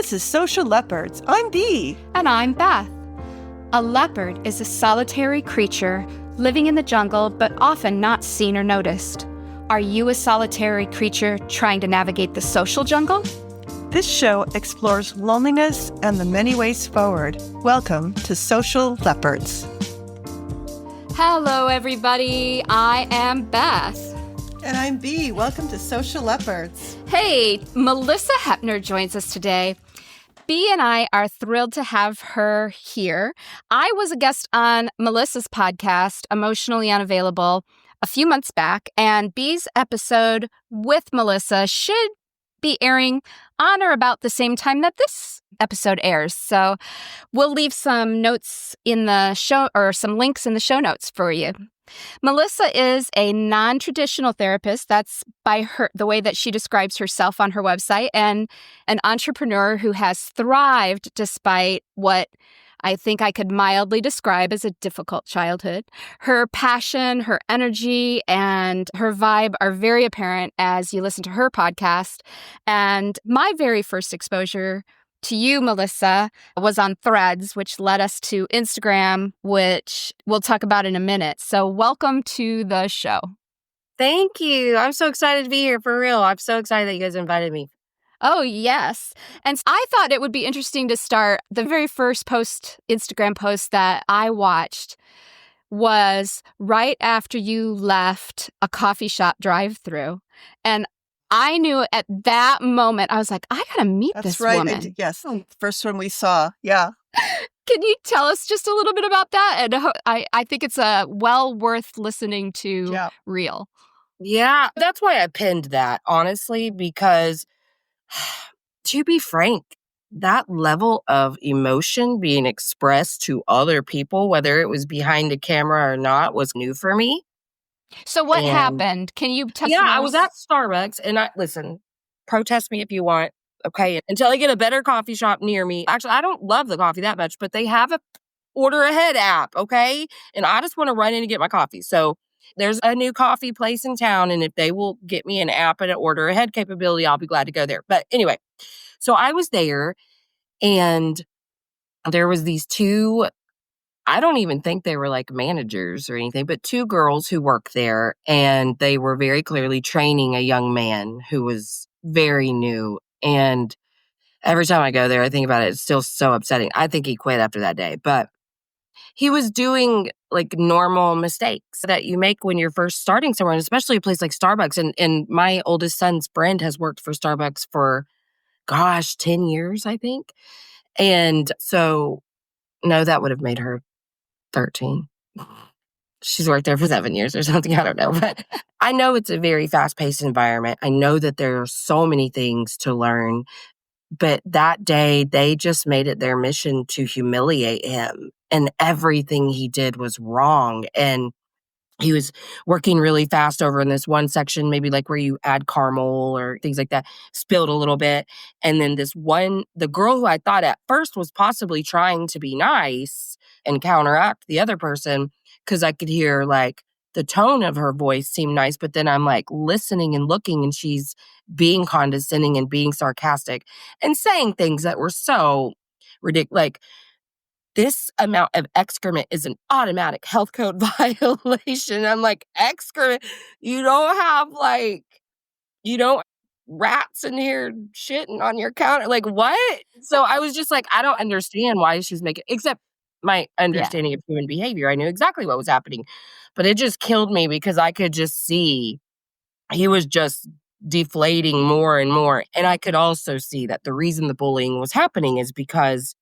This is Social Leopards. I'm Bea. And I'm Beth. A leopard is a solitary creature living in the jungle, but often not seen or noticed. Are you a solitary creature trying to navigate the social jungle? This show explores loneliness and the many ways forward. Welcome to Social Leopards. Hello, everybody. I am Beth. And I'm Bea. Welcome to Social Leopards. Hey, Malisa Hepner joins us today. Bea and I are thrilled to have her here. I was a guest on Malisa's podcast, Emotionally Unavailable, a few months back, and Bea's episode with Malisa should be airing on or about the same time that this episode airs. So we'll leave some notes in the show, or some links in the show notes for you. Malisa is a non-traditional therapist. That's by her, the way that she describes herself on her website, and an entrepreneur who has thrived despite what I think I could mildly describe as a difficult childhood. Her passion, her energy, and her vibe are very apparent as you listen to her podcast. And my very first exposure to you, Malisa, was on Threads, which led us to Instagram, which we'll talk about in a minute. So welcome to the show. Thank you. I'm so excited to be here, for real. I'm so excited that you guys invited me. Oh, yes. And I thought it would be interesting to start. The very first Instagram post that I watched was right after you left a coffee shop drive-thru. And I knew at that moment, I was like, I got to meet this woman. That's right. Yes. First one we saw. Yeah. Can you tell us just a little bit about that? And I think it's well worth listening to real. Yeah, that's why I pinned that, honestly, because to be frank, that level of emotion being expressed to other people, whether it was behind a camera or not, was new for me. So what happened? Can you tell us? Yeah, I was at Starbucks, and listen, protest me if you want, okay? Until I get a better coffee shop near me. Actually, I don't love the coffee that much, but they have a order ahead app, okay? And I just want to run in and get my coffee. So there's a new coffee place in town, and if they will get me an app and an order ahead capability, I'll be glad to go there. But anyway, so I was there, and there was these two, I don't even think they were like managers or anything, but two girls who work there, and they were very clearly training a young man who was very new. And every time I go there, I think about it, it's still so upsetting. I think he quit after that day, but he was doing like normal mistakes that you make when you're first starting somewhere, especially a place like Starbucks. And my oldest son's friend has worked for Starbucks for, 10 years, I think. And so, no, that would have made her 13. She's worked there for 7 years or something. I don't know. But I know it's a very fast-paced environment. I know that there are so many things to learn. But that day, they just made it their mission to humiliate him. And everything he did was wrong. And he was working really fast over in this one section, maybe like where you add caramel or things like that, spilled a little bit. And then the girl who I thought at first was possibly trying to be nice and counteract the other person, because I could hear like the tone of her voice seemed nice, but then I'm like listening and looking, and she's being condescending and being sarcastic and saying things that were so ridiculous. Like, this amount of excrement is an automatic health code violation. I'm like, excrement? You don't rats in here shitting on your counter? Like, what? So I was just like, I don't understand why she's making, except my understanding of human behavior. I knew exactly what was happening, but it just killed me because I could just see he was just deflating more and more. And I could also see that the reason the bullying was happening is because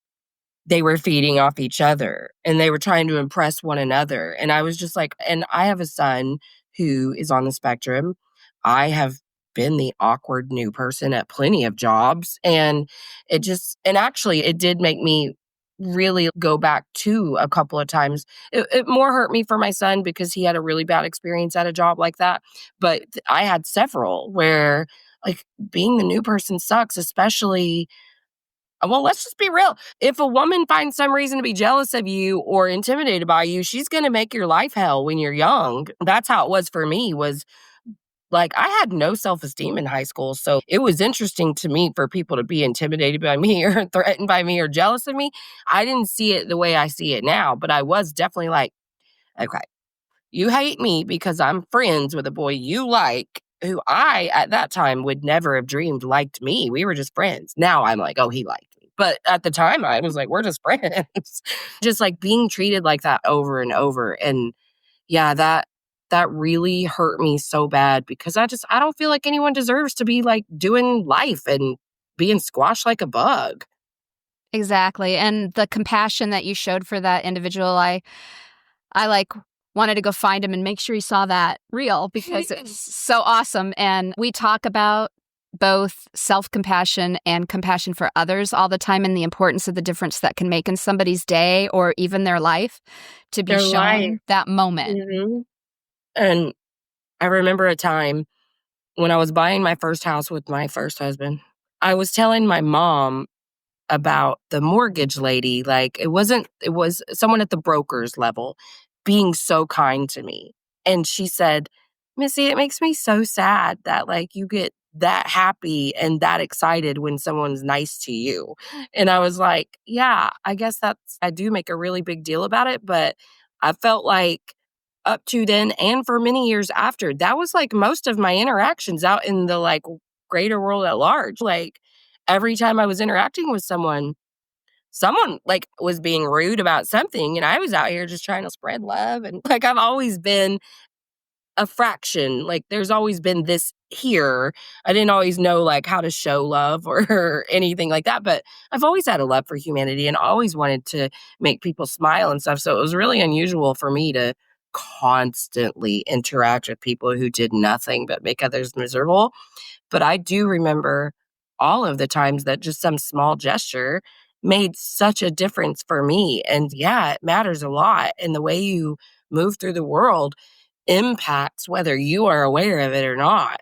they were feeding off each other and they were trying to impress one another. And I was just like, and I have a son who is on the spectrum. I have been the awkward new person at plenty of jobs. And actually it did make me really go back to a couple of times. It more hurt me for my son because he had a really bad experience at a job like that. But I had several where like being the new person sucks, especially. Well, let's just be real. If a woman finds some reason to be jealous of you or intimidated by you, she's going to make your life hell when you're young. That's how it was for me, was Like, I had no self-esteem in high school, so it was interesting to me for people to be intimidated by me or threatened by me or jealous of me. I didn't see it the way I see it now, but I was definitely like, "Okay, you hate me because I'm friends with a boy you like, who I, at that time, would never have dreamed liked me. We were just friends." Now I'm like, "Oh, he liked me." But at the time, I was like, "We're just friends." Just, like, being treated like that over and over, and yeah, that really hurt me so bad because I don't feel like anyone deserves to be, like, doing life and being squashed like a bug. Exactly, and the compassion that you showed for that individual, I, like, wanted to go find him and make sure he saw that reel because it's so awesome, and we talk about both self-compassion and compassion for others all the time and the importance of the difference that can make in somebody's day or even their life to be Their life. shown that moment. Mhm. And I remember a time when I was buying my first house with my first husband. I was telling my mom about the mortgage lady, like, it was someone at the broker's level being so kind to me, and she said, "Missy, it makes me so sad that, like, you get that happy and that excited when someone's nice to you." And I was like, "Yeah, I guess I do make a really big deal about it," but I felt like up to then and for many years after, that was, like, most of my interactions out in the, like, greater world at large. Like, every time I was interacting with someone, like, was being rude about something, and I was out here just trying to spread love, and, like, I've always been a fraction, like, there's always been this here. I didn't always know, like, how to show love or anything like that, but I've always had a love for humanity and always wanted to make people smile and stuff, so it was really unusual for me to constantly interact with people who did nothing but make others miserable. But I do remember all of the times that just some small gesture made such a difference for me. And yeah, it matters a lot. And the way you move through the world impacts whether you are aware of it or not.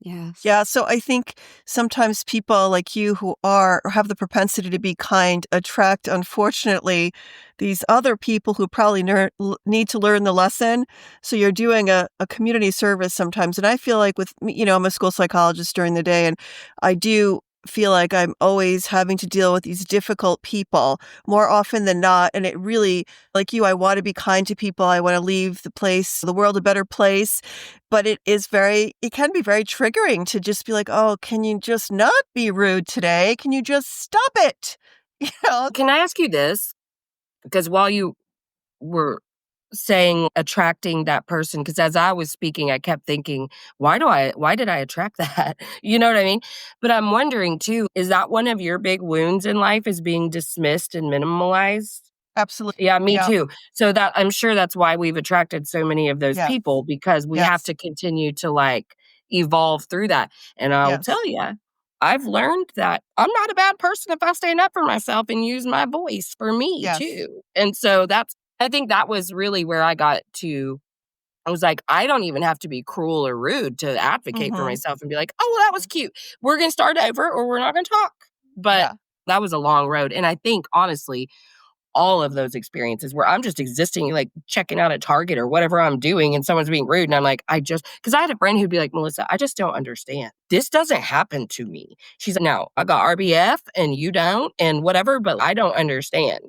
Yes. Yeah, so I think sometimes people like you who are or have the propensity to be kind attract, unfortunately, these other people who probably need to learn the lesson. So you're doing a community service sometimes. And I feel like with me, I'm a school psychologist during the day, and I do feel like I'm always having to deal with these difficult people more often than not. And it really, like you, I want to be kind to people. I want to leave the world a better place. But it can be very triggering to just be like, "Oh, can you just not be rude today? Can you just stop it?" You know? Can I ask you this? Because while you were saying attracting that person, because as I was speaking, I kept thinking, why did I attract that? You know what I mean? But I'm wondering too, is that one of your big wounds in life is being dismissed and minimalized? Absolutely. Yeah, me Yeah. too. So that I'm sure that's why we've attracted so many of those Yes. people because we have Yes. to continue to, like, evolve through that. And I'll Yes. tell you, I've learned that I'm not a bad person if I stand up for myself and use my voice for me Yes. too. And so I think that was really where I was like, I don't even have to be cruel or rude to advocate for Mhm. myself and be like, "Oh, well, that was cute. We're gonna start over or we're not gonna talk." But Yeah. that was a long road. And I think honestly, all of those experiences where I'm just existing, like checking out at Target or whatever I'm doing, and someone's being rude, and I'm like, because I had a friend who'd be like, "Melissa, I just don't understand. This doesn't happen to me." She's like, "No, I got RBF and you don't, and whatever, but I don't understand."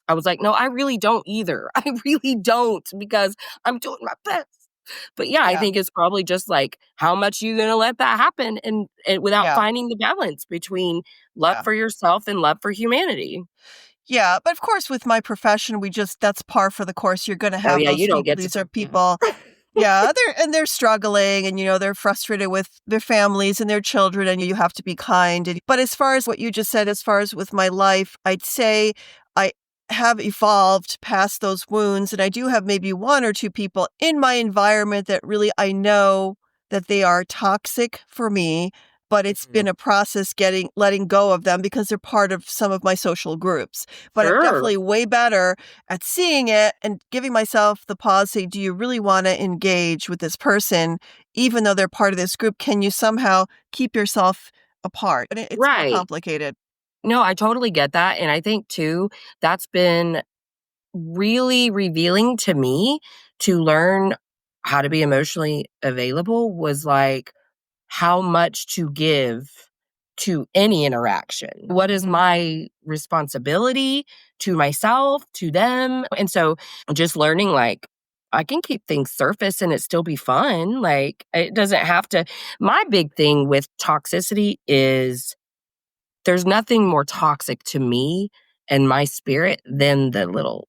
I was like, "No, I really don't either. I really don't because I'm doing my best." But yeah, I Yeah. think it's probably just like how much you gonna let that happen and without Yeah. finding the balance between love Yeah. for yourself and love for humanity. Yeah, but of course, with my profession, that's par for the course. You're gonna Oh have yeah, those you don't people. get to These are talk. people. Yeah, they're struggling, and they're frustrated with their families and their children, and you have to be kind. But as far as what you just said, as far as with my life, I'd say I have evolved past those wounds, and I do have maybe one or two people in my environment that really I know that they are toxic for me, but it's Mhm. been a process letting go of them because they're part of some of my social groups. But I'm Sure. definitely way better at seeing it and giving myself the pause, say, do you really want to engage with this person, even though they're part of this group? Can you somehow keep yourself apart? And it's more Right. complicated. No, I totally get that, and I think too, that's been really revealing to me to learn how to be emotionally available was like how much to give to any interaction. What is my responsibility to myself, to them? And so just learning like I can keep things surface and it still be fun. Like it doesn't have to. My big thing with toxicity is there's nothing more toxic to me and my spirit than the little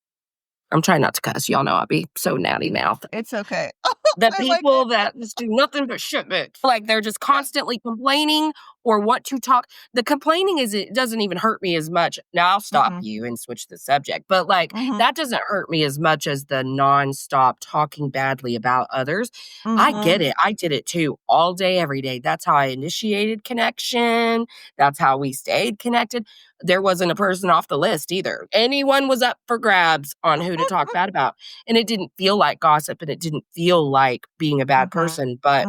I'm trying not to cuss. Y'all know I'll be so natty mouth. It's okay. The I like people it. that just do nothing but shit, bitch. Like they're just constantly complaining or want to talk. The complaining is it doesn't even hurt me as much. Now I'll stop you and switch the subject. But like that doesn't hurt me as much as the nonstop talking badly about others. I get it. I did it too all day, every day. That's how I initiated connection. That's how we stayed connected. There wasn't a person off the list either. Anyone was up for grabs on who to talk bad about. And it didn't feel like gossip and it didn't feel like being a bad person. But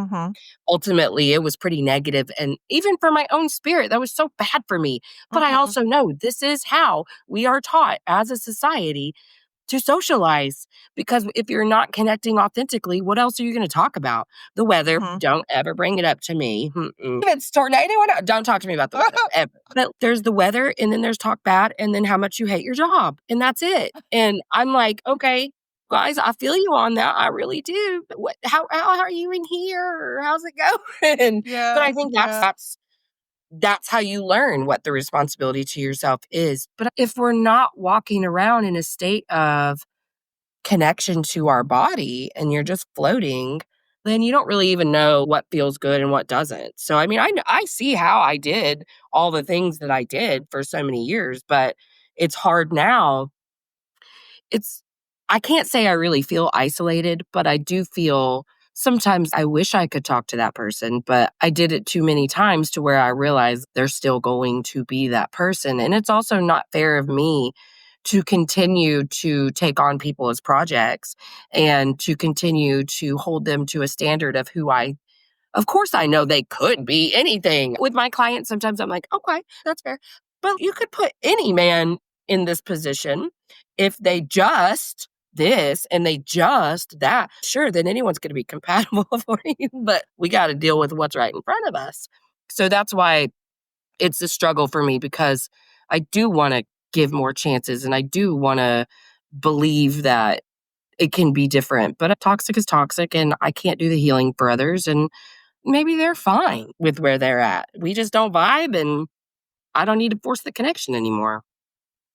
ultimately, it was pretty negative. And even for my own spirit, that was so bad for me. But I also know this is how we are taught as a society to socialize. Because if you're not connecting authentically, what else are you going to talk about? The weather, don't ever bring it up to me. If it's tornado, don't talk to me about the weather ever. But there's the weather, and then there's talk bad, and then how much you hate your job. And that's it. And I'm like, okay, guys, I feel you on that. I really do. But how are you in here? How's it going? But I think that's how you learn what the responsibility to yourself is. But if we're not walking around in a state of connection to our body and you're just floating, then you don't really even know what feels good and what doesn't. So, I mean, I see how I did all the things that I did for so many years, but it's hard now. I can't say I really feel isolated, but I do feel sometimes I wish I could talk to that person, but I did it too many times to where I realize they're still going to be that person. And it's also not fair of me to continue to take on people as projects and to continue to hold them to a standard of of course, I know they could be anything. With my clients, sometimes I'm like, okay, that's fair. But you could put any man in this position if they just this and they just that. Sure, then anyone's going to be compatible for you, but we got to deal with what's right in front of us. So that's why it's a struggle for me because I do want to give more chances and I do want to believe that it can be different. But toxic is toxic and I can't do the healing for others. And maybe they're fine with where they're at. We just don't vibe and I don't need to force the connection anymore.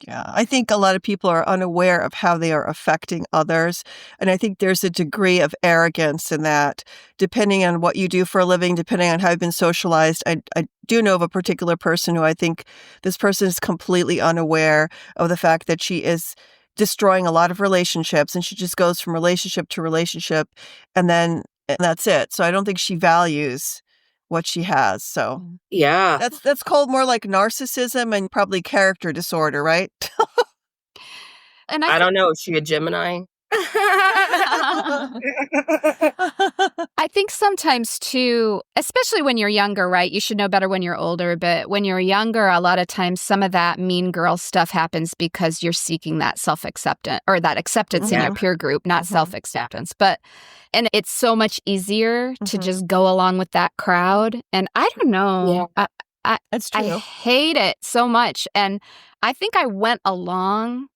Yeah, I think a lot of people are unaware of how they are affecting others. And I think there's a degree of arrogance in that, depending on what you do for a living, depending on how you've been socialized. I do know of a particular person who I think this person is completely unaware of the fact that she is destroying a lot of relationships and she just goes from relationship to relationship and that's it. So I don't think she values what she has. So Yeah. that's called more like narcissism and probably character disorder, right? And I don't know. Is she a Gemini? I think sometimes too, especially when you're younger, right? You should know better when you're older, but when you're younger, a lot of times some of that mean girl stuff happens because you're seeking that self-acceptance or that acceptance in your peer group, not self-acceptance. And it's so much easier to just go along with that crowd. And I don't know. Yeah. That's true. I hate it so much. And I think I went along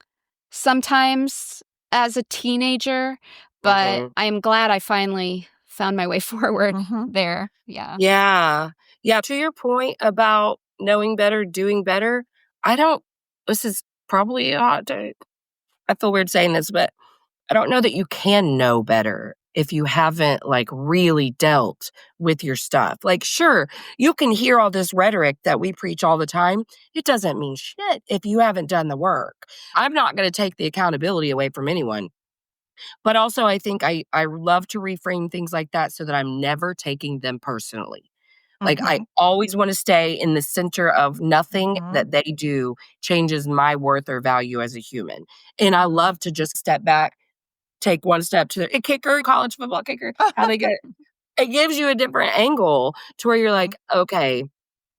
sometimes as a teenager, but I am glad I finally found my way forward there. Yeah. Yeah. Yeah. To your point about knowing better, doing better, this is probably a hot take. I feel weird saying this, but I don't know that you can know better if you haven't like really dealt with your stuff. Like, sure, you can hear all this rhetoric that we preach all the time. It doesn't mean shit if you haven't done the work. I'm not going to take the accountability away from anyone. But also, I think I love to reframe things like that so that I'm never taking them personally. Like, I always want to stay in the center of nothing that they do changes my worth or value as a human. And I love to just step back, take one step to a kicker, college football kicker, how they get it. It gives you a different angle to where you're like, okay,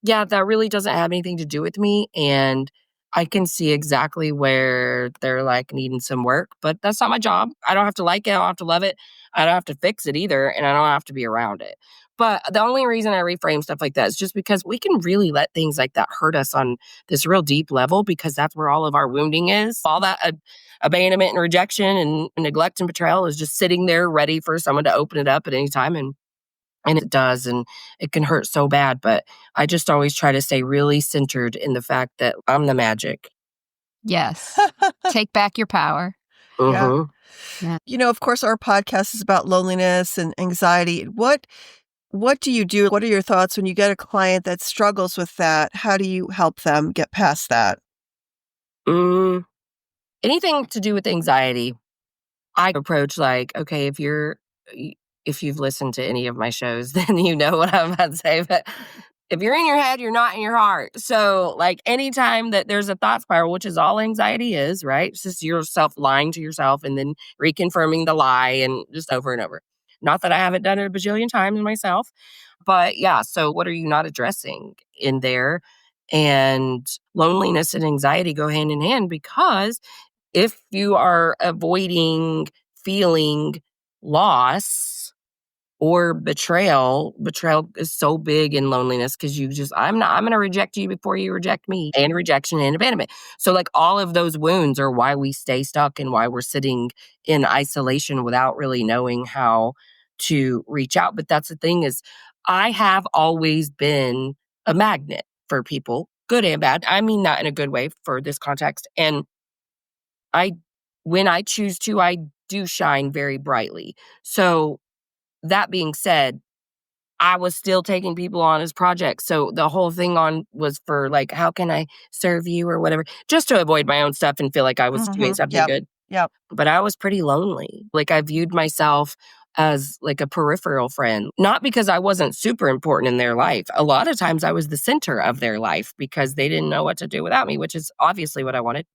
yeah, that really doesn't have anything to do with me. And I can see exactly where they're like needing some work, but that's not my job. I don't have to like it. I don't have to love it. I don't have to fix it either. And I don't have to be around it. But the only reason I reframe stuff like that is just because we can really let things like that hurt us on this real deep level, because that's where all of our wounding is. All that abandonment and rejection and neglect and betrayal is just sitting there ready for someone to open it up at any time. And it does, and it can hurt so bad, but I just always try to stay really centered in the fact that I'm the magic. Yes. Take back your power. Yeah. Mhm. Yeah. You know, of course, our podcast is about loneliness and anxiety. What do you do? What are your thoughts when you get a client that struggles with that? How do you help them get past that? Mm, anything to do with anxiety, I approach like, okay, if you've listened to any of my shows, then you know what I'm about to say, but if you're in your head, you're not in your heart. So, like, anytime that there's a thought spiral, which is all anxiety is, right? It's just yourself lying to yourself and then reconfirming the lie and just over and over. Not that I haven't done it a bajillion times myself, but yeah. So, what are you not addressing in there? And loneliness and anxiety go hand in hand, because if you are avoiding feeling loss or betrayal is so big in loneliness, because I'm going to reject you before you reject me, and rejection and abandonment. So like all of those wounds are why we stay stuck and why we're sitting in isolation without really knowing how to reach out. But that's the thing is, I have always been a magnet for people, good and bad. I mean that in a good way for this context. And I when I choose to, I do shine very brightly. So that being said, I was still taking people on as projects. So the whole thing on was for like, how can I serve you or whatever, just to avoid my own stuff and feel like I was doing something Yep. good. Yep. But I was pretty lonely. Like I viewed myself as like a peripheral friend, not because I wasn't super important in their life. A lot of times I was the center of their life because they didn't know what to do without me, which is obviously what I wanted.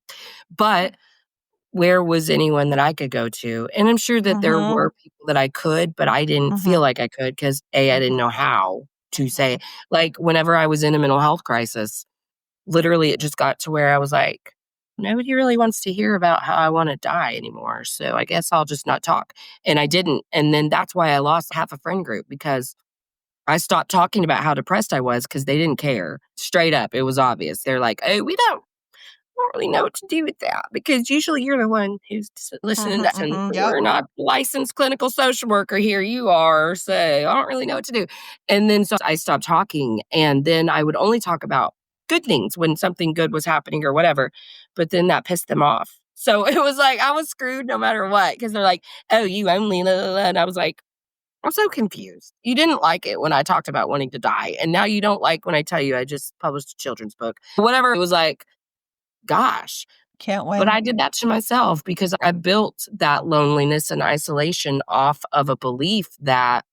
But where was anyone that I could go to? And I'm sure that there Mhm. were people that I could, but I didn't feel Mhm. like I could because I didn't know how to say it. Mhm. Like, whenever I was in a mental health crisis, literally it just got to where I was like, nobody really wants to hear about how I want to die anymore. So I guess I'll just not talk. And I didn't. And then that's why I lost half a friend group, because I stopped talking about how depressed I was because they didn't care. Straight up. It was obvious. They're like, oh, we don't really know what to do with that, because usually you're the one who's listening to Mhm. us, and Mhm. Yep. we're not licensed clinical social worker here. You are. So I don't really know what to do. And then so I stopped talking, and then I would only talk about good things when something good was happening or whatever. But then that pissed them off. So it was like I was screwed no matter what, because they're like, oh, you only, la, la, la. And I was like, I'm so confused. You didn't like it when I talked about wanting to die. And now you don't like when I tell you I just published a children's book. Whatever. It was like, gosh. Can't But win. I did that to myself because I built that loneliness and isolation off of a belief that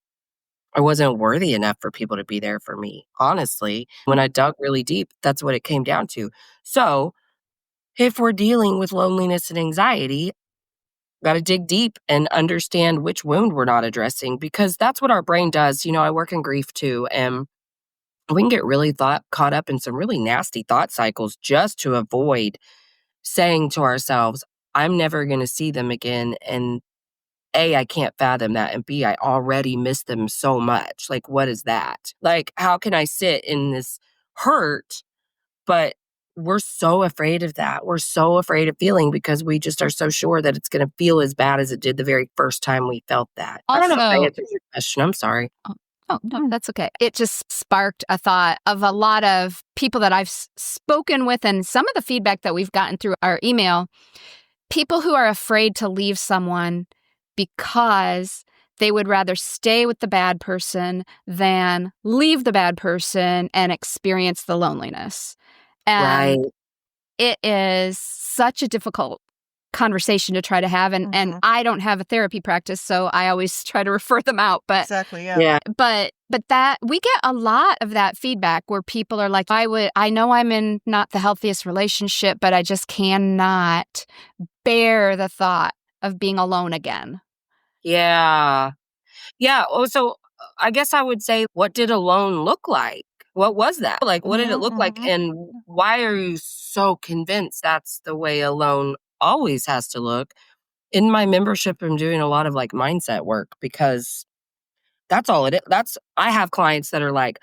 I wasn't worthy enough for people to be there for me. Honestly, when I dug really deep, that's what it came down to. So, if we're dealing with loneliness and anxiety, got to dig deep and understand which wound we're not addressing, because that's what our brain does. You know, I work in grief too, and we can get really caught up in some really nasty thought cycles just to avoid saying to ourselves, I'm never going to see them again. And A, I can't fathom that. And B, I already miss them so much. Like, what is that? Like, how can I sit in this hurt? But we're so afraid of that. We're so afraid of feeling because we just are so sure that it's going to feel as bad as it did the very first time we felt that. I don't know if I Also, answered your question. I'm sorry. oh, no, that's okay. It just sparked a thought of a lot of people that I've spoken with, and some of the feedback that we've gotten through our email. People who are afraid to leave someone because they would rather stay with the bad person than leave the bad person and experience the loneliness. Right. And it is such a difficult conversation to try to have. And Mhm. I don't have a therapy practice, so I always try to refer them out. Exactly. Yeah. Yeah. But that we get a lot of that feedback where people are like, I know I'm in not the healthiest relationship, but I just cannot bear the thought of being alone again. Yeah. Yeah. Oh, so I guess I would say, what did alone look like? What was that? Like, what did it Mhm. look like? Mhm. And why are you so convinced that's the way a loan always has to look. In my membership, I'm doing a lot of like mindset work because that's all it is. I have clients that are like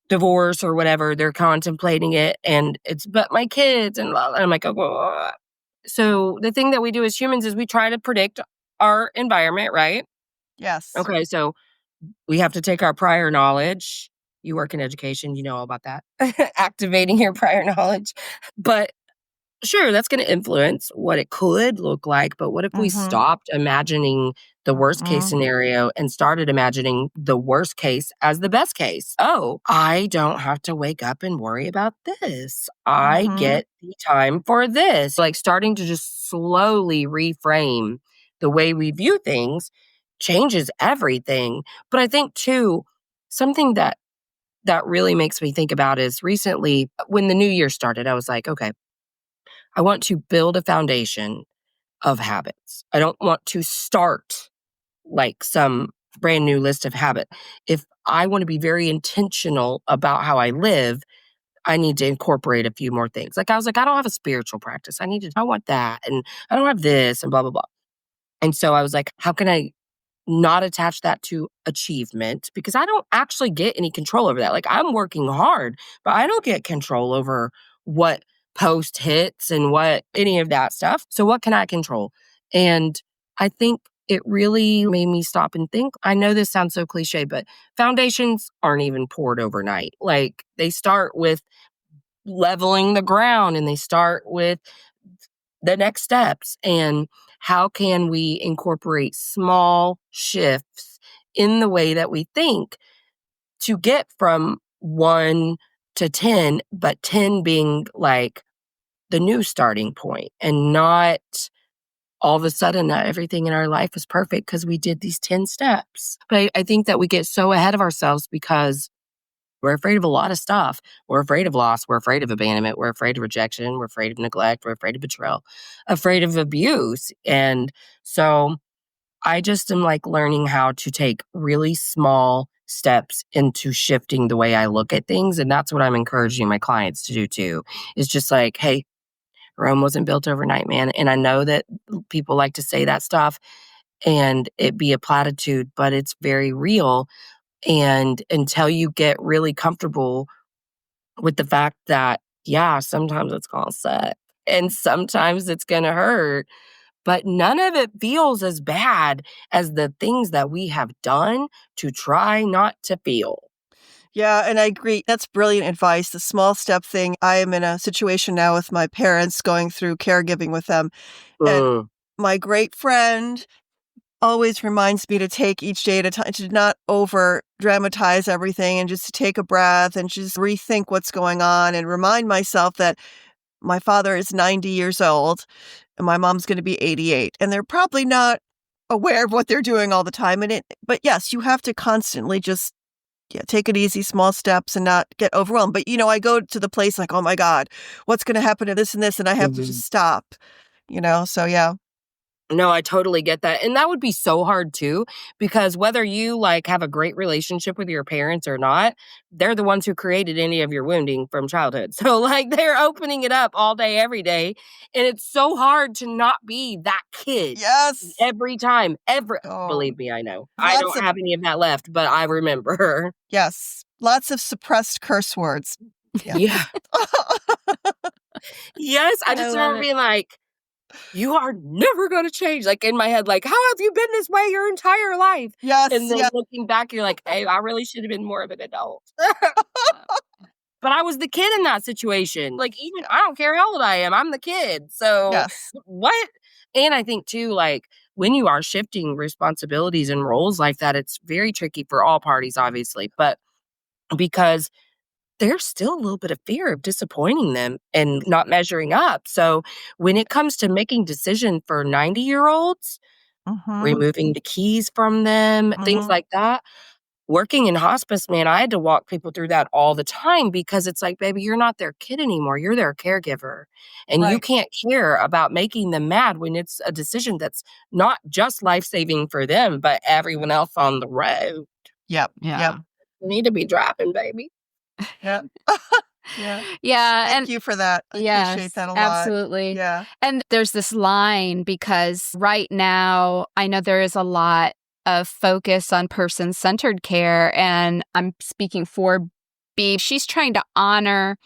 divorce or whatever, they're contemplating it and it's, but my kids and blah, blah, I'm like, oh, blah, blah, blah. So the thing that we do as humans is we try to predict our environment, right? Yes. Okay, so we have to take our prior knowledge. You work in education, you know all about that. Activating your prior knowledge. But sure, that's going to influence what it could look like. But what if we Mhm. stopped imagining the worst case Mhm. scenario and started imagining the worst case as the best case? Oh, I don't have to wake up and worry about this. I Mhm. get the time for this. Like starting to just slowly reframe the way we view things changes everything. But I think too, something that really makes me think about is recently when the new year started, I was like, okay, I want to build a foundation of habits. I don't want to start like some brand new list of habit. If I want to be very intentional about how I live, I need to incorporate a few more things. Like I was like, I don't have a spiritual practice. I want that. And I don't have this and blah, blah, blah. And so I was like, how can I not attach that to achievement? Because I don't actually get any control over that. Like I'm working hard, but I don't get control over what post hits and what any of that stuff. So what can I control? And I think it really made me stop and think. I know this sounds so cliche, but foundations aren't even poured overnight. Like they start with leveling the ground and they start with the next steps. And how can we incorporate small shifts in the way that we think to get from 1 to 10, but 10 being like the new starting point and not all of a sudden everything in our life is perfect because we did these 10 steps. But I think that we get so ahead of ourselves because we're afraid of a lot of stuff. We're afraid of loss. We're afraid of abandonment. We're afraid of rejection. We're afraid of neglect. We're afraid of betrayal, afraid of abuse. And so I just am like learning how to take really small steps into shifting the way I look at things. And that's what I'm encouraging my clients to do too. Is just like, hey, Rome wasn't built overnight, man. And I know that people like to say that stuff and it be a platitude, but it's very real. And until you get really comfortable with the fact that, yeah, sometimes it's gonna suck and sometimes it's gonna hurt, but none of it feels as bad as the things that we have done to try not to feel. Yeah, and I agree. That's brilliant advice. The small step thing. I am in a situation now with my parents going through caregiving with them. And Mm, my great friend always reminds me to take each day at a time, to not over dramatize everything and just to take a breath and just rethink what's going on and remind myself that my father is 90 years old and my mom's going to be 88. And they're probably not aware of what they're doing all the time. But yes, you have to constantly just take it easy, small steps, and not get overwhelmed. But, I go to the place like, oh my God, what's going to happen to this and this? And I have to mhm. just stop, So, yeah. No, I totally get that. And that would be so hard too, because whether you like have a great relationship with your parents or not, they're the ones who created any of your wounding from childhood. So like they're opening it up all day, every day. And it's so hard to not be that kid Yes. every time. Oh, Believe me, I know. I lots don't of, have any of that left, but I remember. yes, lots of suppressed curse words. Yeah. Yeah. Yes. I I just love remember it. being like, you are never going to change. Like in my head, like, how have you been this way your entire life? Yes. And then Yeah. looking back, you're like, hey, I really should have been more of an adult. But I was the kid in that situation. Like, even I don't care how old I am, I'm the kid. So, Yes. what? And I think, too, like, when you are shifting responsibilities and roles like that, it's very tricky for all parties, obviously. But because there's still a little bit of fear of disappointing them and not measuring up. So, when it comes to making decision for 90-year-olds, Mm-hmm. removing the keys from them, things Mm-hmm. like that. Working in hospice, man, I had to walk people through that all the time because it's like, baby, you're not their kid anymore. You're their caregiver. And you Right. can't care about making them mad when it's a decision that's not just life saving for them, but everyone else on the road. Yep. Yep. Yeah. You need to be driving, baby. Yep. Yeah. Yeah. Thank And you for that. I appreciate yes, that a lot. absolutely. Yeah. And there's this line because right now I know there is a lot of focus on person-centered care, and I'm speaking for B. She's trying to honor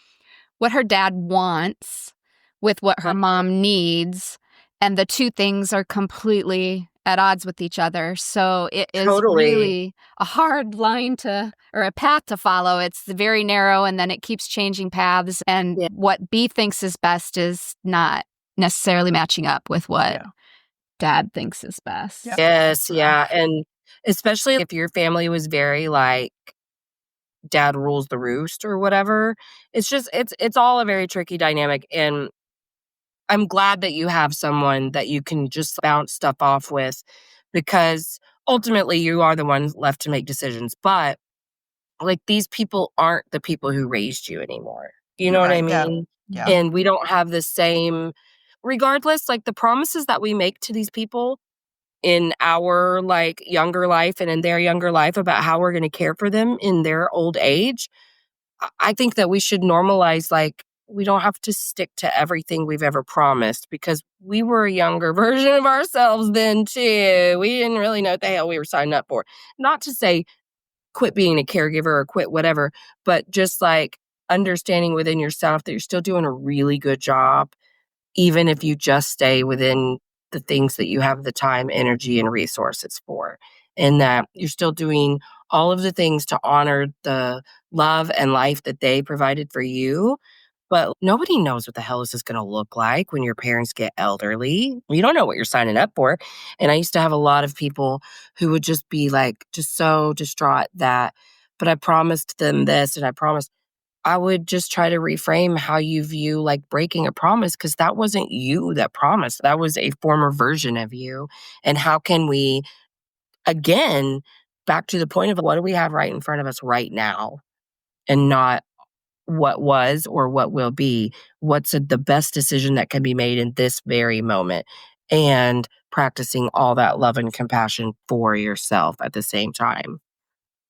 what her dad wants with what her mom needs, and the two things are completely at odds with each other. So it is Totally. really a hard line or a path to follow. It's very narrow, and then it keeps changing paths, and Yeah. what B thinks is best is not necessarily matching up with what Yeah. dad thinks is best. Yeah. Yes, yeah, and especially if your family was very, like, dad rules the roost or whatever, it's all a very tricky dynamic, and I'm glad that you have someone that you can just bounce stuff off with because ultimately you are the ones left to make decisions, but, like, these people aren't the people who raised you anymore. You You're know what I right. Yeah. mean? Yeah. And we don't have the same regardless, like, the promises that we make to these people in our, like, younger life and in their younger life about how we're gonna care for them in their old age, I think that we should normalize, like, we don't have to stick to everything we've ever promised because we were a younger version of ourselves then too. We didn't really know what the hell we were signing up for. Not to say quit being a caregiver or quit whatever, but just, like, understanding within yourself that you're still doing a really good job even if you just stay within the things that you have the time, energy, and resources for, and that you're still doing all of the things to honor the love and life that they provided for you. But nobody knows what the hell this is going to look like when your parents get elderly. You don't know what you're signing up for. And I used to have a lot of people who would just be like, just so distraught that, but I promised them this and I promised. I would just try to reframe how you view, like, breaking a promise because that wasn't you that promised. That was a former version of you. And how can we, again, back to the point of what do we have right in front of us right now and not what was or what will be? What's the best decision that can be made in this very moment? And practicing all that love and compassion for yourself at the same time.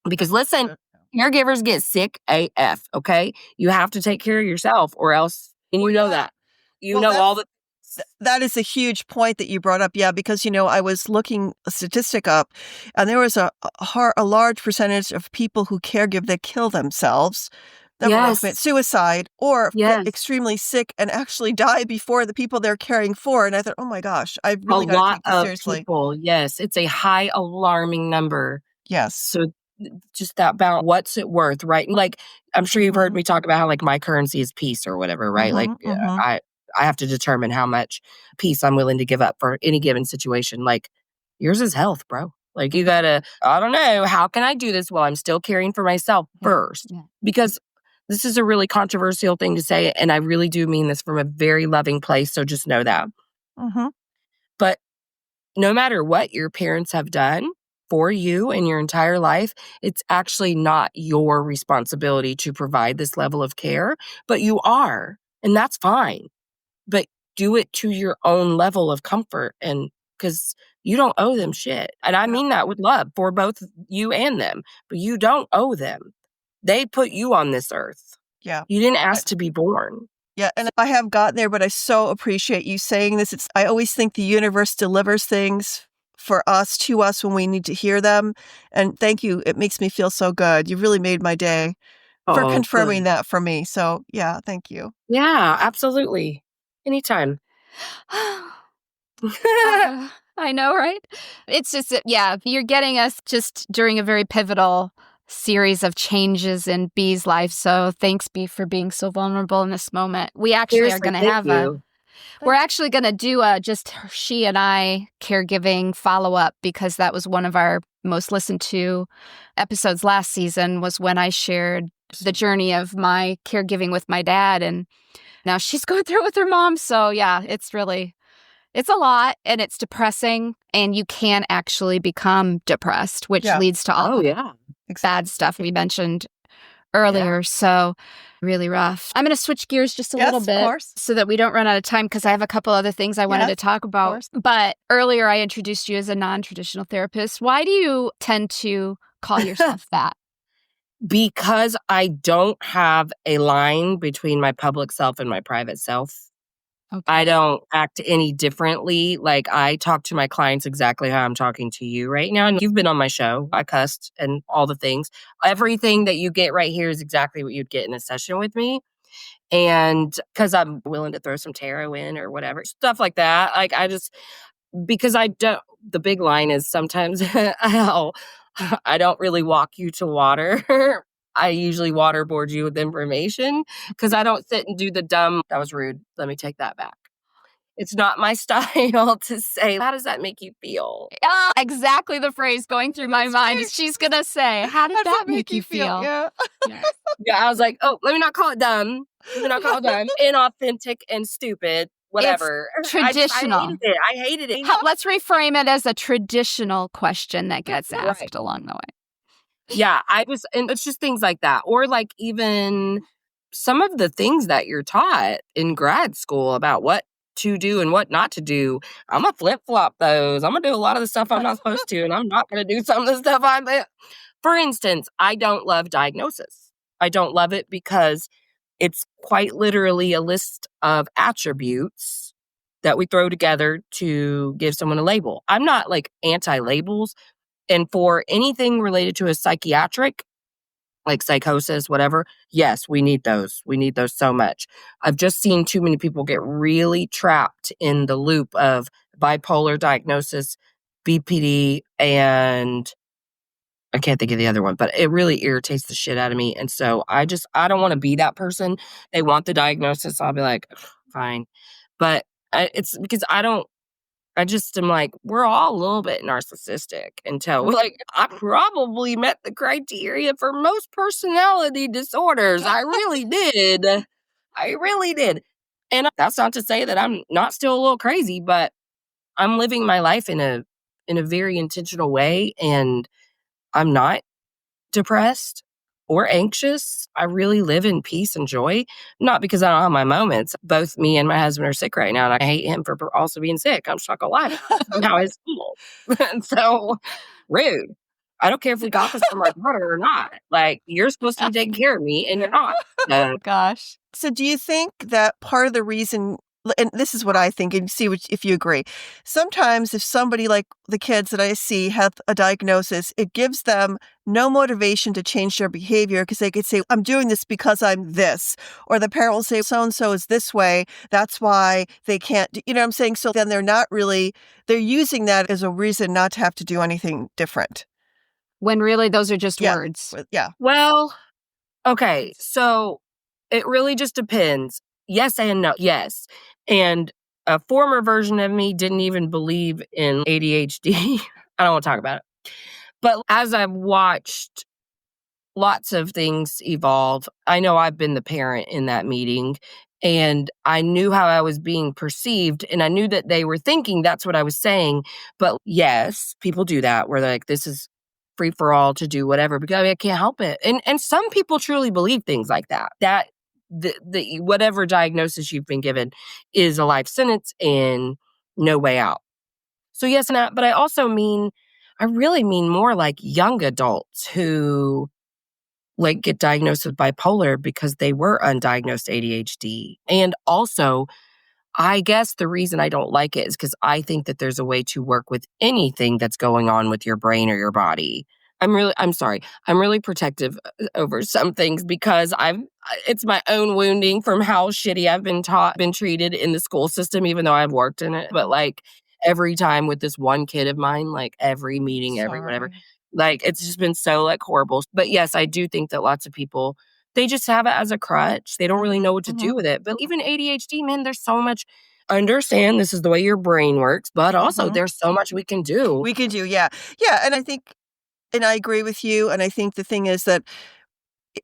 Because listen, caregivers get sick AF, okay? You have to take care of yourself or else and you know Yeah. that. You Well, know all the that is a huge point that you brought up. Yeah, because, I was looking a statistic up, and there was a large percentage of people who caregive that kill themselves, that commit Yes. suicide or get Yes. extremely sick and actually die before the people they're caring for. And I thought, oh my gosh, I've A really got to lot take this of seriously. people, yes, it's a high alarming number. Yes. So, just that balance, what's it worth, right? Like, I'm sure you've heard Hmm. me talk about how, like, my currency is peace or whatever, right? Like, Hmm. Hmm. I have to determine how much peace I'm willing to give up for any given situation. Like, yours is health, bro. Like, you gotta, I don't know, how can I do this while I'm still caring for myself Yeah. first? Yeah. Because this is a really controversial thing to say, and I really do mean this from a very loving place, so just know that. Hmm. But no matter what your parents have done for you in your entire life, it's actually not your responsibility to provide this level of care, but you are, and that's fine. But do it to your own level of comfort and because you don't owe them shit. And I Yeah. mean that with love for both you and them, but you don't owe them. They put you on this earth. Yeah. You didn't ask to be born. Yeah, and I have gotten there, but I so appreciate you saying this. I always think the universe delivers things for us, to us, when we need to hear them. And thank you. It makes me feel so good. You really made my day for Oh, confirming good. that for me. So yeah, thank you. Yeah, absolutely. Anytime. I know, right? It's just that, yeah, you're getting us just during a very pivotal series of changes in Bee's life. So thanks, Bee, for being so vulnerable in this moment. We actually are Seriously, going to thank have you. we're actually going to do a just she and I caregiving follow up because that was one of our most listened to episodes last season was when I shared the journey of my caregiving with my dad. And now she's going through it with her mom. So yeah, it's a lot and it's depressing and you can actually become depressed, which Yeah. leads to all Oh, the yeah. bad stuff we mentioned earlier. So really rough. I'm going to switch gears just a Yes, little of bit course. so that we don't run out of time because I have a couple other things I wanted Yes, to talk about. course. But earlier I introduced you as a non-traditional therapist. Why do you tend to call yourself that? Because I don't have a line between my public self and my private self. Okay. I don't act any differently. Like, I talk to my clients exactly how I'm talking to you right now. And you've been on my show. I cussed and all the things. Everything that you get right here is exactly what you'd get in a session with me. And because I'm willing to throw some tarot in or whatever, stuff like that. Like, because I don't, the big line is sometimes I don't really walk you to water. I usually waterboard you with information because I don't sit and do the dumb. That was rude. Let me take that back. It's not my style to say, how does that make you feel? Exactly the phrase going through my mind is she's going to say, how did that make you feel? Yeah. Yeah, I was like, oh, let me not call it dumb. Let me not call it dumb. Inauthentic and stupid. Whatever. Traditional. I hated it. Let's reframe it as a traditional question that gets asked Right. along the way. Yeah, and it's just things like that. Or like even some of the things that you're taught in grad school about what to do and what not to do. I'm going to flip flop those. I'm going to do a lot of the stuff I'm not supposed to, and I'm not going to do some of the stuff For instance, I don't love diagnosis. I don't love it because it's quite literally a list of attributes that we throw together to give someone a label. I'm not like anti-labels. And for anything related to a psychiatric, like psychosis, whatever, yes, we need those. We need those so much. I've just seen too many people get really trapped in the loop of bipolar diagnosis, BPD, and I can't think of the other one, but it really irritates the shit out of me. And so I don't want to be that person. They want the diagnosis. I'll be like, fine. But it's because I just am like, we're all a little bit narcissistic until like I probably met the criteria for most personality disorders. I really did. I really did. And that's not to say that I'm not still a little crazy, but I'm living my life in a very intentional way, and I'm not depressed or anxious. I really live in peace and joy, not because I don't have my moments. Both me and my husband are sick right now, and I hate him for also being sick. I'm just not gonna lie. Now his fault. And so rude. I don't care if we got this from our daughter or not. Like, you're supposed to be taking care of me, and you're not. Gosh. So do you think that part of the reason, and this is what I think, and see if you agree, sometimes if somebody like the kids that I see have a diagnosis, it gives them no motivation to change their behavior because they could say, I'm doing this because I'm this. Or the parent will say, so-and-so is this way. That's why they can't do, you know what I'm saying? So then they're using that as a reason not to have to do anything different. When really those are just words. Yeah. Well, okay. So it really just depends. Yes and no. Yes. And a former version of me didn't even believe in ADHD. I don't want to talk about it. But as I've watched lots of things evolve, I know I've been the parent in that meeting, and I knew how I was being perceived, and I knew that they were thinking that's what I was saying. But yes, people do that where they're like, this is free for all to do whatever because I can't help it. And some people truly believe things like that. That the whatever diagnosis you've been given is a life sentence and no way out. So yes, and that, but I really mean more like young adults who like get diagnosed with bipolar because they were undiagnosed ADHD. And also, I guess the reason I don't like it is because I think that there's a way to work with anything that's going on with your brain or your body. I'm sorry. I'm really protective over some things because it's my own wounding from how shitty I've been treated in the school system, even though I've worked in it. But like every time with this one kid of mine, like every meeting, every whatever, like it's just been so like horrible. But yes, I do think that lots of people, they just have it as a crutch. They don't really know what to do with it. But even ADHD, man, there's so much. Understand this is the way your brain works, but also there's so much we can do. We can do, yeah. Yeah, and I think, and I agree with you, and I think the thing is that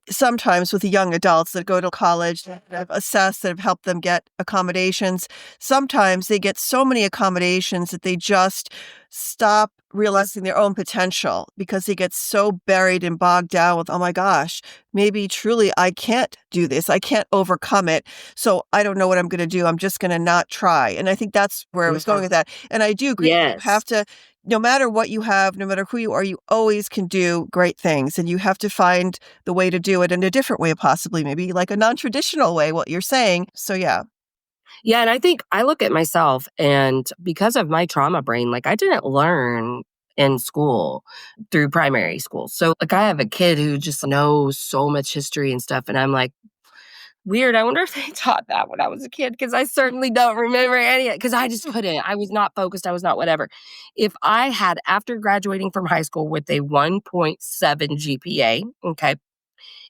sometimes with the young adults that go to college that have assessed, that have helped them get accommodations, sometimes they get so many accommodations that they just stop realizing their own potential because they get so buried and bogged down with, oh my gosh, maybe truly I can't do this. I can't overcome it. So I don't know what I'm going to do. I'm just going to not try. And I think that's where I was going with that. And I do agree. Yes. You have to no matter what you have, no matter who you are, you always can do great things. And you have to find the way to do it in a different way, possibly, maybe like a non-traditional way, what you're saying. So, yeah. Yeah, and I think I look at myself, and because of my trauma brain, like, I didn't learn in school through primary school. So, like, I have a kid who just knows so much history and stuff, and I'm like, weird. I wonder if they taught that when I was a kid, because I certainly don't remember any of it, because I just couldn't. I was not focused. I was not whatever. If I had, after graduating from high school with a 1.7 GPA, okay,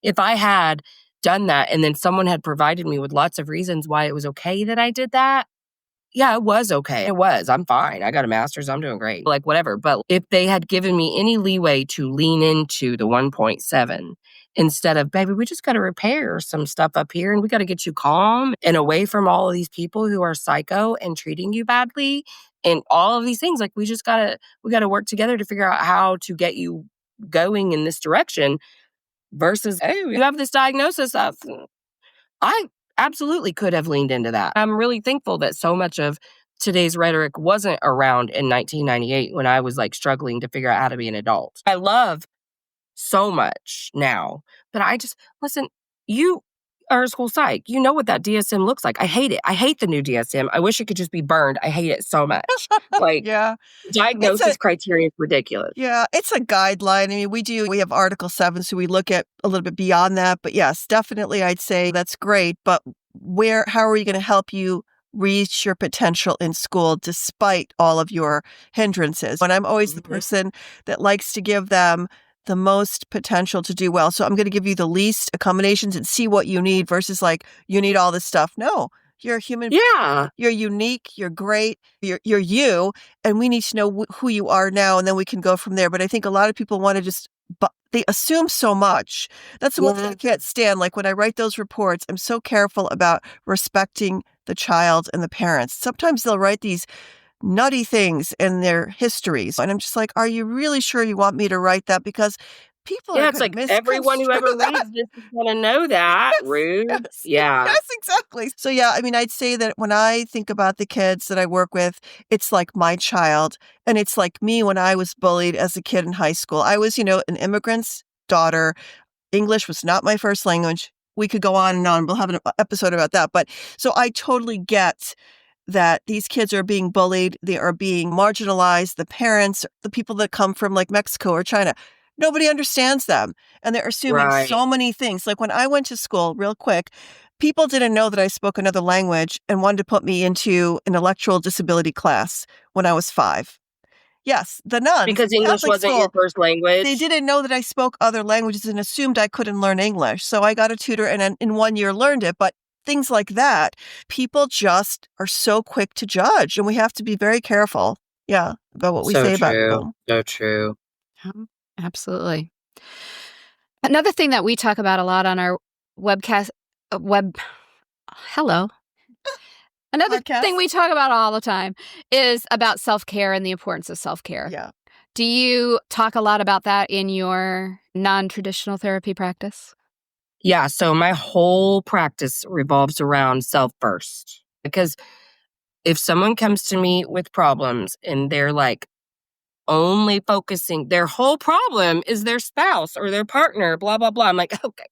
if I had done that and then someone had provided me with lots of reasons why it was okay that I did that, yeah, it was okay. It was. I'm fine. I got a master's. I'm doing great. Like, whatever. But if they had given me any leeway to lean into the 1.7 instead of, baby, we just got to repair some stuff up here and we got to get you calm and away from all of these people who are psycho and treating you badly and all of these things. Like, we got to work together to figure out how to get you going in this direction versus, hey, you have this diagnosis of, I absolutely could have leaned into that. I'm really thankful that so much of today's rhetoric wasn't around in 1998 when I was like struggling to figure out how to be an adult. I love so much now, but I just, listen, you are a school psych. You know what that DSM looks like. I hate it. I hate the new DSM. I wish it could just be burned. I hate it so much. Like, Yeah. diagnosis criteria is ridiculous. Yeah, it's a guideline. I mean, we have Article 7, so we look at a little bit beyond that. But yes, definitely, I'd say that's great. But how are we going to help you reach your potential in school despite all of your hindrances? And I'm always the person that likes to give them the most potential to do well. So I'm going to give you the least accommodations and see what you need versus like, you need all this stuff. No, you're a human. Yeah. You're unique. You're great. You're you. And we need to know who you are now. And then we can go from there. But I think a lot of people want to just, they assume so much. That's the one thing I can't stand. Like when I write those reports, I'm so careful about respecting the child and the parents. Sometimes they'll write these nutty things in their histories. And I'm just like, are you really sure you want me to write that? Because people are it's like going to everyone who ever reads this is going to know that. Rude. Yes, Yeah. yes, exactly. So yeah, I mean, I'd say that when I think about the kids that I work with, it's like my child. And it's like me when I was bullied as a kid in high school. I was, an immigrant's daughter. English was not my first language. We could go on and on. We'll have an episode about that. But so I totally get that these kids are being bullied. They are being marginalized. The parents, the people that come from like Mexico or China, nobody understands them. And they're assuming so many things. Like when I went to school, real quick, people didn't know that I spoke another language and wanted to put me into an intellectual disability class when I was 5. Yes, the nuns. Because English wasn't your first language. They didn't know that I spoke other languages and assumed I couldn't learn English. So I got a tutor and in 1 year learned it. But things like that, people just are so quick to judge. And we have to be very careful, about what we say about them. So true. Absolutely. Another thing that we talk about a lot on our webcast, Another thing we talk about all the time is about self-care and the importance of self-care. Yeah. Do you talk a lot about that in your non-traditional therapy practice? Yeah. So my whole practice revolves around self first. Because if someone comes to me with problems and they're like only focusing, their whole problem is their spouse or their partner, blah, blah, blah. I'm like, okay,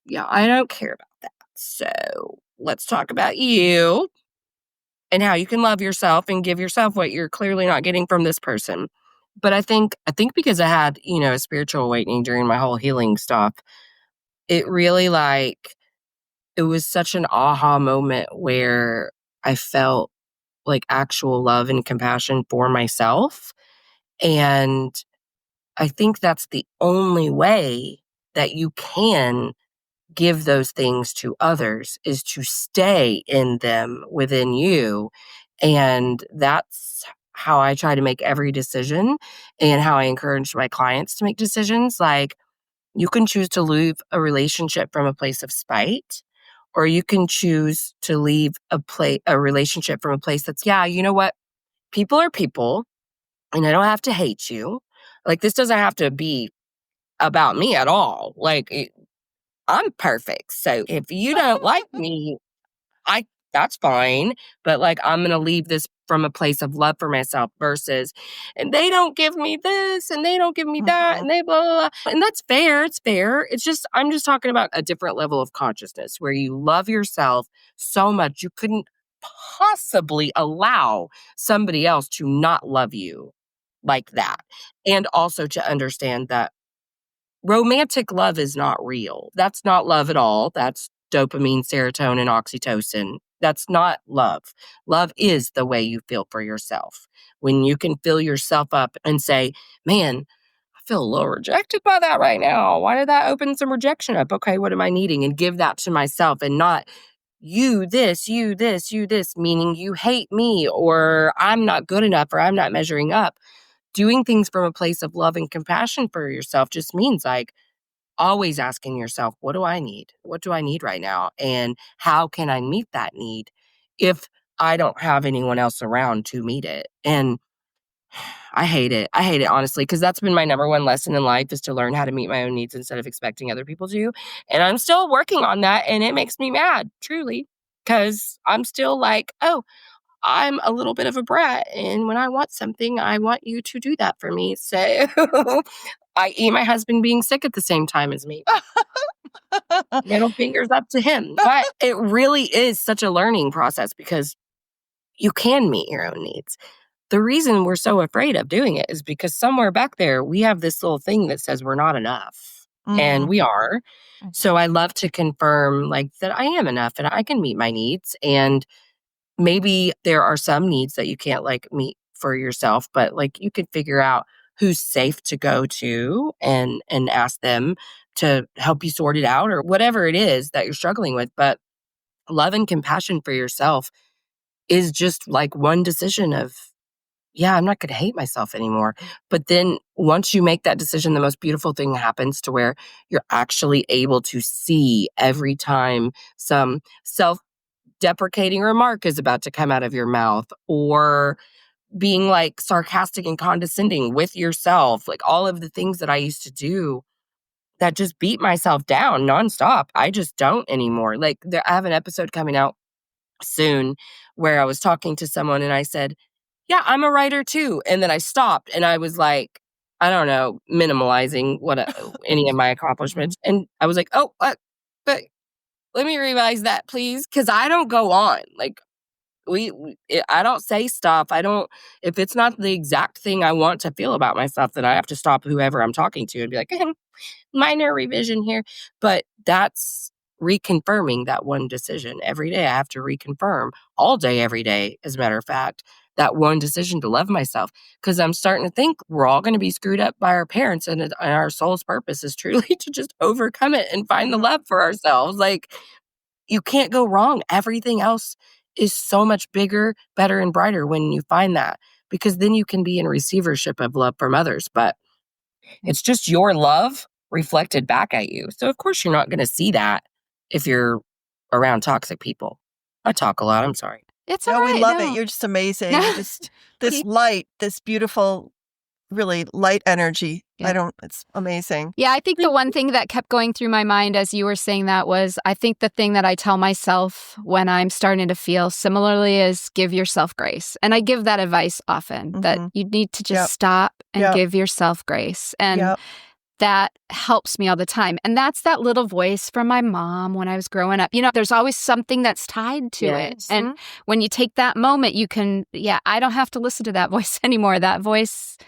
yeah, I don't care about that. So let's talk about you and how you can love yourself and give yourself what you're clearly not getting from this person. But I think because I had, a spiritual awakening during my whole healing stuff, it really it was such an aha moment where I felt like actual love and compassion for myself. And I think that's the only way that you can give those things to others is to stay in them within you. And that's how I try to make every decision and how I encourage my clients to make decisions. Like, you can choose to leave a relationship from a place of spite, or you can choose to leave a relationship from a place that's, you know what? People are people, and I don't have to hate you. Like, this doesn't have to be about me at all. Like, I'm perfect. So if you don't like me, that's fine. But like, I'm going to leave this from a place of love for myself versus, and they don't give me this and they don't give me that Mhm. and they blah, blah, blah. And that's fair. It's fair. It's just, I'm just talking about a different level of consciousness where you love yourself so much you couldn't possibly allow somebody else to not love you like that. And also to understand that romantic love is not real. That's not love at all. That's dopamine, serotonin, oxytocin. That's not love. Love is the way you feel for yourself. When you can fill yourself up and say, man, I feel a little rejected by that right now. Why did that open some rejection up? Okay, what am I needing? And give that to myself and not you this, you this, you this, meaning you hate me or I'm not good enough or I'm not measuring up. Doing things from a place of love and compassion for yourself just means like always asking yourself, what do I need? What do I need right now? And how can I meet that need if I don't have anyone else around to meet it? And I hate it. I hate it, honestly, because that's been my number one lesson in life is to learn how to meet my own needs instead of expecting other people to. And I'm still working on that. And it makes me mad, truly, because I'm still like, oh, I'm a little bit of a brat. And when I want something, I want you to do that for me. So i.e. my husband being sick at the same time as me. Middle fingers up to him. But it really is such a learning process because you can meet your own needs. The reason we're so afraid of doing it is because somewhere back there, we have this little thing that says we're not enough. And Mhm. we are. So Mhm. I love to confirm like that I am enough and I can meet my needs. And maybe there are some needs that you can't like meet for yourself, but like you could figure out who's safe to go to and ask them to help you sort it out or whatever it is that you're struggling with. But love and compassion for yourself is just like one decision of, yeah, I'm not going to hate myself anymore. But then once you make that decision, the most beautiful thing happens to where you're actually able to see every time some self deprecating remark is about to come out of your mouth or being like sarcastic and condescending with yourself, like all of the things that I used to do that just beat myself down nonstop. I just don't anymore. Like I have an episode coming out soon where I was talking to someone and I said, yeah, I'm a writer too. And then I stopped and I was like, I don't know, minimalizing any of my Mhm. accomplishments. And I was like, oh, but let me revise that, please. Cause I don't go on. Like, I don't say stuff. I don't, if it's not the exact thing I want to feel about myself, then I have to stop whoever I'm talking to and be like, minor revision here. But that's reconfirming that one decision. Every day I have to reconfirm all day, every day, as a matter of fact, that one decision to love myself. Because I'm starting to think we're all going to be screwed up by our parents, and our soul's purpose is truly to just overcome it and find the Mhm. love for ourselves. Like, you can't go wrong. Everything else is so much bigger, better, and brighter when you find that, because then you can be in receivership of love from others. But it's just your love reflected back at you. So, of course, you're not going to see that if you're around toxic people. I talk a lot. I'm sorry. It's all No, we right. love it. No. You're just amazing. You just this light, this beautiful, really light energy. Yeah. It's amazing. Yeah, I think the one thing that kept going through my mind as you were saying that was I think the thing that I tell myself when I'm starting to feel similarly is give yourself grace. And I give that advice often that Mhm. you need to just Yep. stop and Yep. give yourself grace. And Yep. that helps me all the time. And that's that little voice from my mom when I was growing up. You know, there's always something that's tied to it. Yes. And when you take that moment, you can, I don't have to listen to that voice anymore. That voice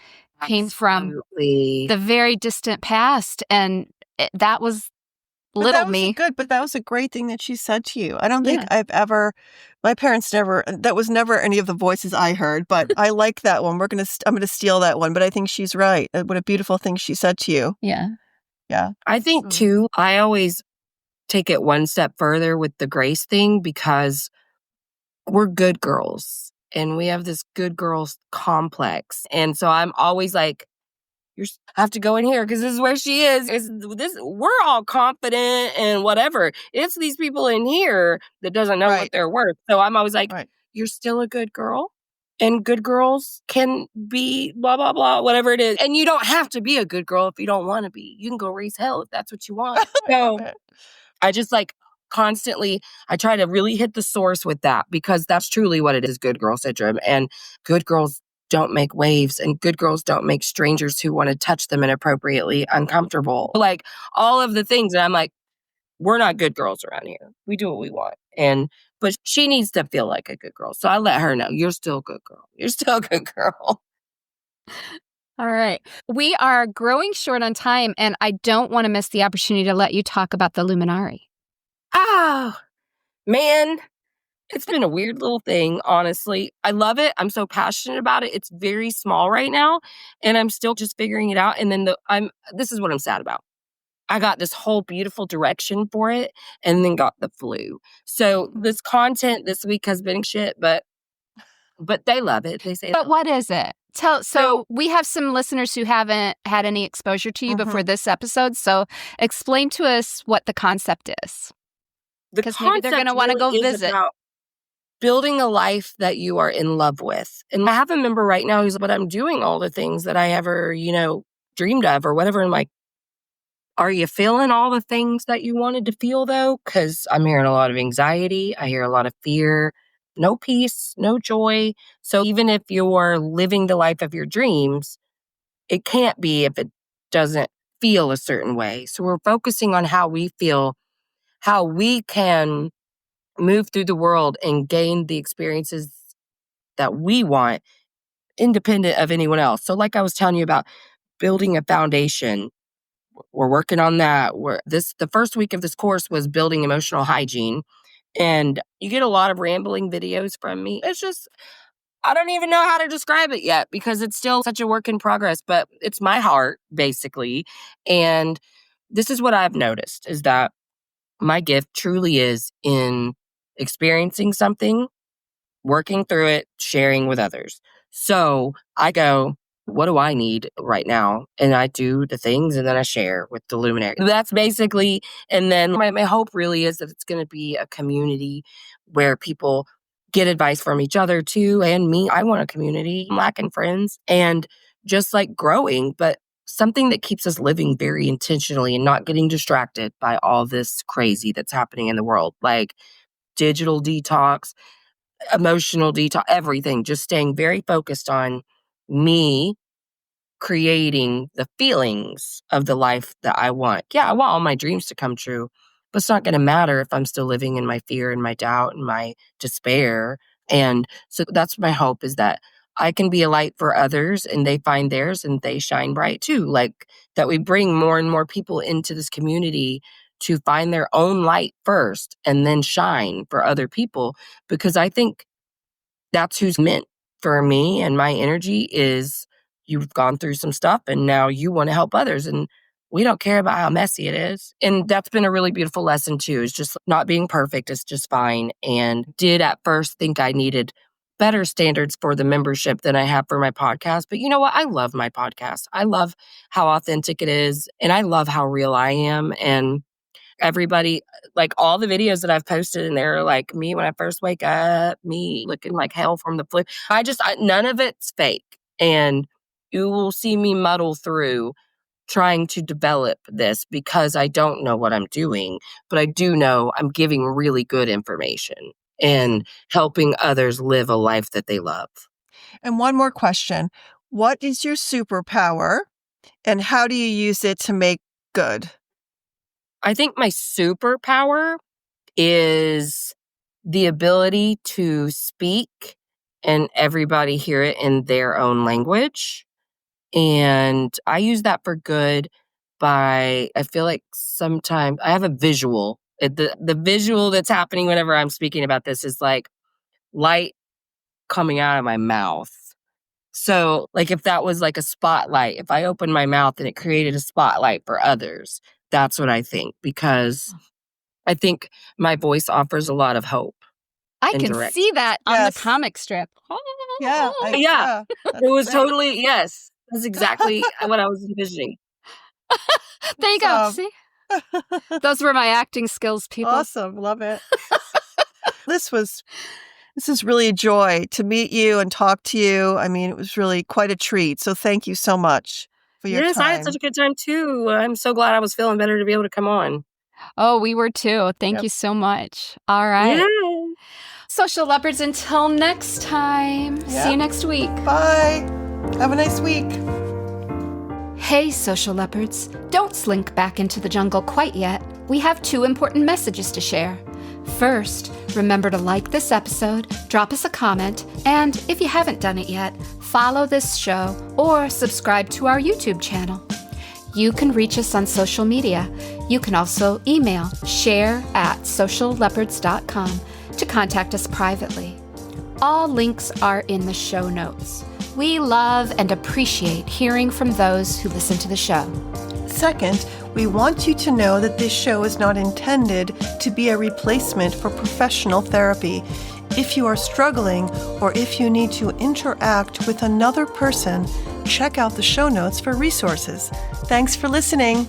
came from Absolutely. the very distant past, and that was little me. But that was a great thing that she said to you. I don't think Yeah. my parents never, that was never any of the voices I heard, but I like that one. I'm gonna steal that one, but I think she's right. What a beautiful thing she said to you. Yeah. Yeah. I think, Mm. too, I always take it one step further with the grace thing because we're good girls and we have this good girls complex. And so I'm always like, I have to go in here because this is where she is. We're all confident and whatever. It's these people in here that doesn't know what Right. they're worth. So I'm always like, Right. you're still a good girl. And good girls can be blah, blah, blah, whatever it is. And you don't have to be a good girl if you don't want to be. You can go raise hell if that's what you want. So I just like constantly, I try to really hit the source with that because that's truly what it is, good girl syndrome. And good girls don't make waves, and good girls don't make strangers who want to touch them inappropriately uncomfortable. Like all of the things. And I'm like, we're not good girls around here. We do what we want. But she needs to feel like a good girl. So I let her know, you're still a good girl. You're still a good girl. All right. We are growing short on time, and I don't want to miss the opportunity to let you talk about the Luminari. Oh, man. It's been a weird little thing, honestly. I love it. I'm so passionate about it. It's very small right now, and I'm still just figuring it out. And then this is what I'm sad about. I got this whole beautiful direction for it and then got the flu. So this content this week has been shit, but they love it. They say, But what is it? So we have some listeners who haven't had any exposure to you before this episode. So explain to us what the concept is. Because maybe they're going to want to go visit. About building a life that you are in love with. And I have a member right now who's, but I'm doing all the things that I ever, dreamed of or whatever. I'm like, are you feeling all the things that you wanted to feel though? Because I'm hearing a lot of anxiety. I hear a lot of fear, no peace, no joy. So even if you're living the life of your dreams, it can't be if it doesn't feel a certain way. So we're focusing on how we feel, how we can move through the world and gain the experiences that we want, independent of anyone else. So like I was telling you about building a foundation, we're working on that. The first week of this course was building emotional hygiene. And you get a lot of rambling videos from me. It's just, I don't even know how to describe it yet because it's still such a work in progress, but it's my heart, basically. And this is what I've noticed is that my gift truly is in experiencing something, working through it, sharing with others. So I go, what do I need right now? And I do the things and then I share with the luminary. That's basically, and then my hope really is that it's going to be a community where people get advice from each other too. And me, I want a community. I'm lacking friends and just like growing, but something that keeps us living very intentionally and not getting distracted by all this crazy that's happening in the world, like digital detox, emotional detox, everything, just staying very focused on me creating the feelings of the life that I want. Yeah, I want all my dreams to come true, but it's not going to matter if I'm still living in my fear and my doubt and my despair. And so that's my hope is that I can be a light for others and they find theirs and they shine bright too. Like that we bring more and more people into this community to find their own light first and then shine for other people. Because I think that's who's meant for me and my energy is you've gone through some stuff and now you want to help others. And we don't care about how messy it is. And that's been a really beautiful lesson too, is just not being perfect is just fine. And did at first think I needed better standards for the membership than I have for my podcast. But you know what? I love my podcast. I love how authentic it is. And I love how real I am. And everybody, like all the videos that I've posted in there, like me when I first wake up, me looking like hell from the flu. None of it's fake. And you will see me muddle through trying to develop this because I don't know what I'm doing, but I do know I'm giving really good information and helping others live a life that they love. And one more question. What is your superpower and how do you use it to make good? I think my superpower is the ability to speak and everybody hear it in their own language. And I use that for good I feel like sometimes I have a visual. The visual that's happening whenever I'm speaking about this is like light coming out of my mouth. So like if that was like a spotlight, if I opened my mouth and it created a spotlight for others, that's what I think, because I think my voice offers a lot of hope. I can see that on the comic strip. Yeah. It was great. totally, yes. That's exactly what I was envisioning. There you go. See? Those were my acting skills, people. Awesome. Love it. This is really a joy to meet you and talk to you. I mean, it was really quite a treat. So thank you so much for your time. Yes, I had such a good time too. I'm so glad I was feeling better to be able to come on. Oh, we were too. Thank Yep. you so much. All right. Yeah. Social leopards, until next time. Yeah. See you next week. Bye. Have a nice week. Hey, social leopards. Don't slink back into the jungle quite yet. We have 2 important messages to share. First, remember to like this episode, drop us a comment, and if you haven't done it yet, follow this show or subscribe to our YouTube channel. You can reach us on social media. You can also email share@socialleopards.com to contact us privately. All links are in the show notes. We love and appreciate hearing from those who listen to the show. Second, we want you to know that this show is not intended to be a replacement for professional therapy. If you are struggling or if you need to interact with another person, check out the show notes for resources. Thanks for listening.